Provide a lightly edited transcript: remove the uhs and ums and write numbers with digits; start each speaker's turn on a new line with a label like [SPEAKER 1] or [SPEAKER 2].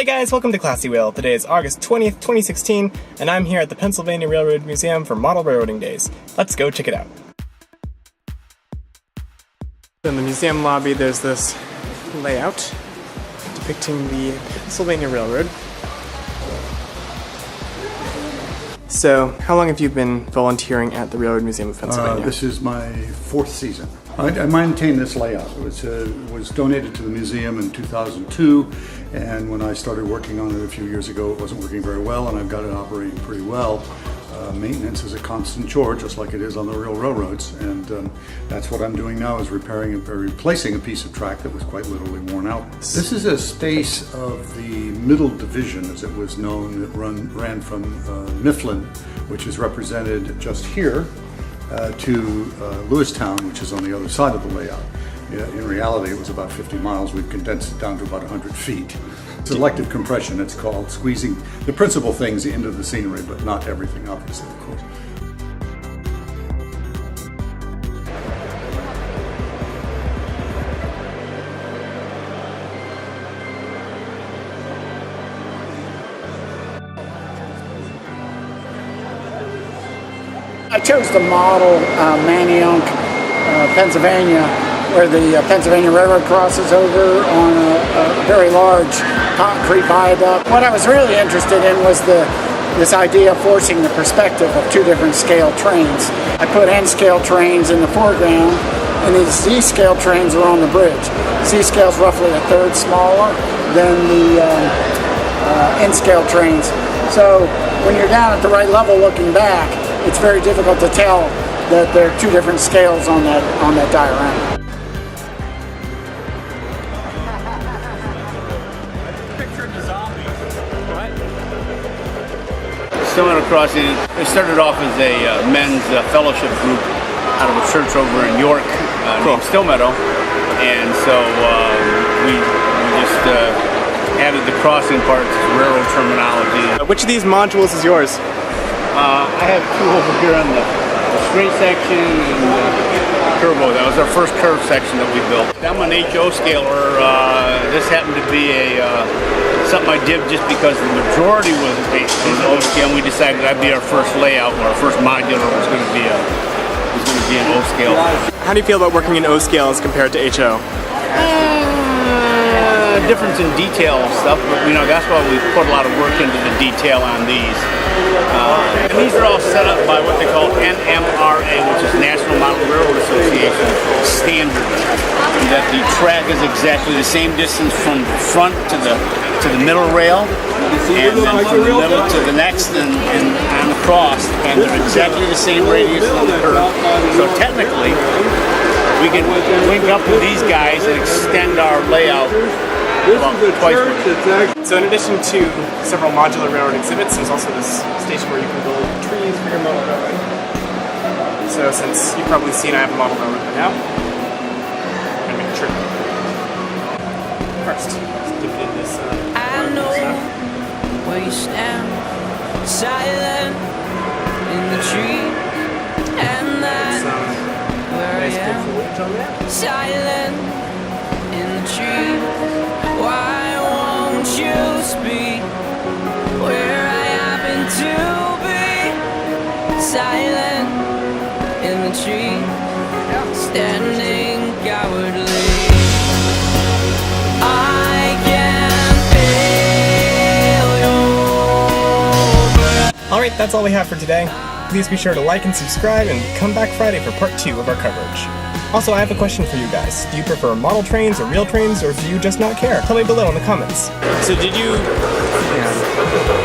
[SPEAKER 1] Hey guys, welcome to Classy Wheel. Today is August 20th, 2016, and I'm here at the Pennsylvania Railroad Museum for Model Railroading Days. Let's go check it out. In the museum lobby, there's this layout depicting the Pennsylvania Railroad. So, how long have you been volunteering at the Railroad Museum of Pennsylvania?
[SPEAKER 2] This is my fourth season. I maintain this layout. It was donated to the museum in 2002, and when I started working on it a few years ago, it wasn't working very well, and I've got it operating pretty well. Maintenance is a constant chore, just like it is on the real railroads, and that's what I'm doing now, is repairing and replacing a piece of track that was quite literally worn out. This is a space of the Middle Division, as it was known, that ran from Mifflin, which is represented just here, to Lewistown, which is on the other side of the layout. In reality, it was about 50 miles. We've condensed it down to about 100 feet. Selective compression, it's called, squeezing the principal things into the scenery, but not everything, obviously, of course.
[SPEAKER 3] I chose to model Manayunk, Pennsylvania, where the Pennsylvania Railroad crosses over on a very large concrete viaduct. What I was really interested in was this idea of forcing the perspective of two different scale trains. I put N-scale trains in the foreground, and these Z-scale trains are on the bridge. Z-scale is roughly a third smaller than the N-scale trains. So when you're down at the right level looking back, it's very difficult to tell that there are two different scales on that diorama.
[SPEAKER 4] Stillmeadow Crossing, it started off as a men's fellowship group out of a church over in York named Stillmeadow, and so we just added the crossing part to railroad terminology.
[SPEAKER 1] Which of these modules is yours?
[SPEAKER 4] I have two over here on the straight section and the curvo. That was our first curve section that we built. I'm an HO scaler. This happened to be something I did just because the majority was O scale, and we decided that'd be our first layout, or our first modular was going to be an O scale.
[SPEAKER 1] How do you feel about working in O scale as compared to HO?
[SPEAKER 4] Difference in detail stuff, but that's why we put a lot of work into the detail on these. And these are all set up by what they call NMRA, which is National Model Railroad Association standard. That the track is exactly the same distance from the front to the middle rail, and then from the middle to the next and across, and they're exactly the same radius on the curve. So technically, we can link up with these guys and extend our layout.
[SPEAKER 1] So in addition to several modular railroad exhibits, there's also this station where you can build trees for your model railroad. So since you've probably seen I have a model railroad by now, I'm going to make a trip. First, let's dip it in this
[SPEAKER 5] I know where you stand, silent in the tree, and that's where I am, silent in the tree. Why won't you speak where I happen to be? Silent in the tree, standing cowardly. I can feel your breath.
[SPEAKER 1] Alright, that's all we have for today. Please be sure to like and subscribe, and come back Friday for part 2 of our coverage. Also, I have a question for you guys. Do you prefer model trains or real trains, or do you just not care? Tell me below in the comments. So did you... Yeah.